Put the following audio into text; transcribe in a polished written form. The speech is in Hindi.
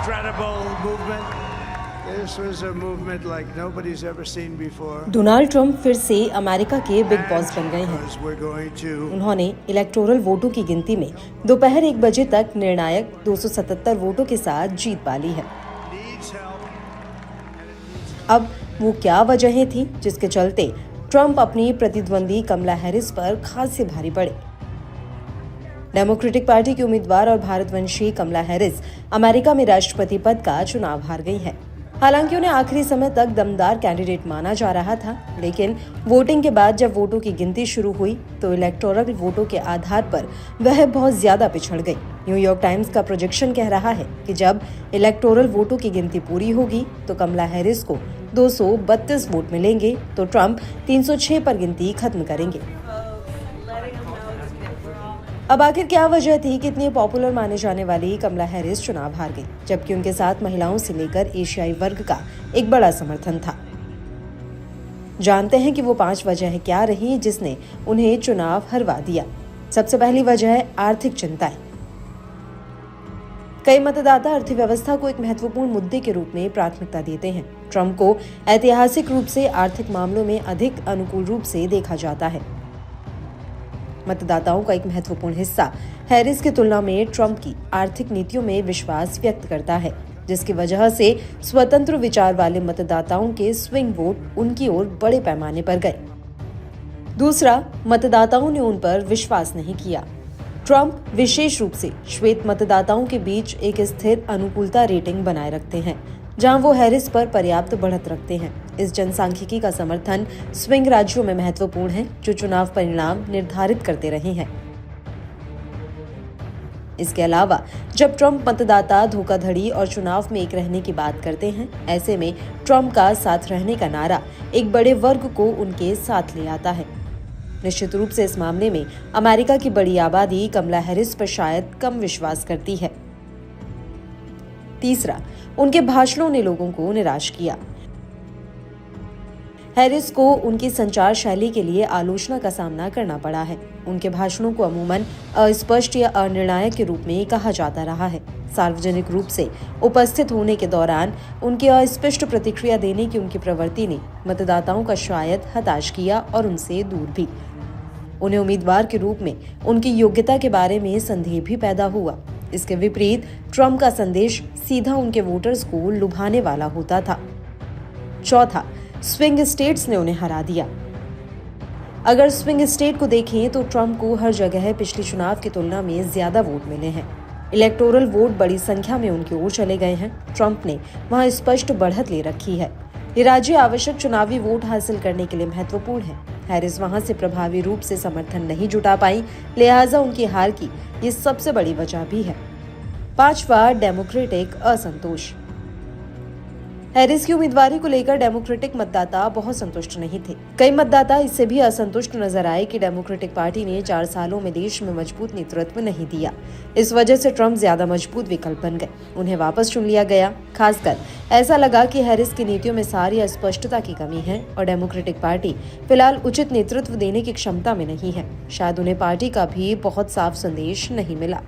incredible movement. This was a movement like nobody's ever seen before. Donald Trump फिर से अमेरिका के बिग बॉस बन गए हैं। We're going to उन्होंने इलेक्टोरल वोटों की गिनती में दोपहर 1 बजे तक निर्णायक 277 वोटों के साथ जीत पा ली है। needs help. अब वो क्या वजहें थी जिसके चलते ट्रंप अपनी प्रतिद्वंदी कमला हैरिस पर खासे भारी पड़े। डेमोक्रेटिक पार्टी की उम्मीदवार और भारतवंशी कमला हैरिस अमेरिका में राष्ट्रपति पद का चुनाव हार गई है। हालांकि उन्हें आखिरी समय तक दमदार कैंडिडेट माना जा रहा था, लेकिन वोटिंग के बाद जब वोटों की गिनती शुरू हुई तो इलेक्टोरल वोटों के आधार पर वह बहुत ज्यादा पिछड़ गई। न्यूयॉर्क टाइम्स का प्रोजेक्शन कह रहा है कि जब इलेक्टोरल वोटों की गिनती पूरी होगी तो कमला हैरिस को 232 वोट मिलेंगे तो ट्रंप 306 पर गिनती खत्म करेंगे। अब आखिर क्या वजह थी कि इतनी पॉपुलर माने जाने वाली कमला हैरिस चुनाव हार गई, जबकि उनके साथ महिलाओं से लेकर एशियाई वर्ग का एक बड़ा समर्थन था। जानते हैं कि वो 5 वजह क्या रही जिसने उन्हें चुनाव हरवा दिया। सबसे पहली वजह है आर्थिक चिंताएं। कई मतदाता अर्थव्यवस्था को एक महत्वपूर्ण मुद्दे के रूप में प्राथमिकता देते हैं। ट्रंप को ऐतिहासिक रूप से आर्थिक मामलों में अधिक अनुकूल रूप से देखा जाता है। मतदाताओं का एक महत्वपूर्ण हिस्सा हैरिस की तुलना में ट्रंप की आर्थिक नीतियों में विश्वास व्यक्त करता है, जिसकी वजह से स्वतंत्र विचार वाले मतदाताओं के स्विंग वोट उनकी ओर बड़े पैमाने पर गए। दूसरा, मतदाताओं ने उन पर विश्वास नहीं किया। ट्रंप विशेष रूप से श्वेत मतदाताओं के बीच एक स्थिर अनुकूलता रेटिंग बनाए रखते हैं, जहां वो हैरिस पर पर्याप्त बढ़त रखते हैं। इस जनसांख्यिकी का समर्थन स्विंग राज्यों में महत्वपूर्ण है, जो चुनाव परिणाम निर्धारित करते रहे हैं। इसके अलावा जब ट्रंप मतदाता धोखाधड़ी और चुनाव में एक रहने की बात करते हैं, ऐसे में ट्रंप का साथ रहने का नारा एक बड़े वर्ग को उनके साथ ले आता है। निश्चित रूप से इस मामले में अमेरिका की बड़ी आबादी कमला हैरिस पर शायद कम विश्वास करती है। तीसरा, उनके भाषणों ने लोगों को निराश किया। हैरिस को उनकी संचार शैली के लिए आलोचना का सामना करना पड़ा है। उनके भाषणों को अमूमन अस्पष्ट या अनिर्णायक के रूप में कहा जाता रहा है। सार्वजनिक रूप से उपस्थित होने के दौरान उनकी अस्पष्ट प्रतिक्रिया देने की उनकी प्रवृत्ति ने मतदाताओं का शायद हताश किया और उनसे दूर भी। उन्हें उम्मीदवार के रूप में उनकी योग्यता के बारे में संदेह भी पैदा हुआ। इसके विपरीत ट्रंप का संदेश सीधा उनके वोटर्स को लुभाने वाला होता था। चौथा, स्विंग स्टेट्स ने उन्हें हरा दिया। अगर स्विंग स्टेट को देखें तो ट्रंप को हर जगह पिछले चुनाव की तुलना में ज्यादा वोट मिले हैं। इलेक्टोरल वोट बड़ी संख्या में उनकी ओर चले गए हैं। ट्रंप ने वहां स्पष्ट बढ़त ले रखी है। ये राज्य आवश्यक चुनावी वोट हासिल करने के लिए महत्वपूर्ण है। हैरिस वहां से प्रभावी रूप से समर्थन नहीं जुटा पाई, लिहाजा उनकी हार की ये सबसे बड़ी वजह भी है। पांचवा, डेमोक्रेटिक असंतोष। हैरिस की उम्मीदवारी को लेकर डेमोक्रेटिक मतदाता बहुत संतुष्ट नहीं थे। कई मतदाता इससे भी असंतुष्ट नजर आए कि डेमोक्रेटिक पार्टी ने 4 सालों में देश में मजबूत नेतृत्व नहीं दिया। इस वजह से ट्रंप ज्यादा मजबूत विकल्प बन गए। उन्हें वापस चुन लिया गया। खासकर ऐसा लगा कि हैरिस की नीतियों में सारी स्पष्टता की कमी है और डेमोक्रेटिक पार्टी फिलहाल उचित नेतृत्व देने की क्षमता में नहीं है। शायद उन्हें पार्टी का भी बहुत साफ संदेश नहीं मिला।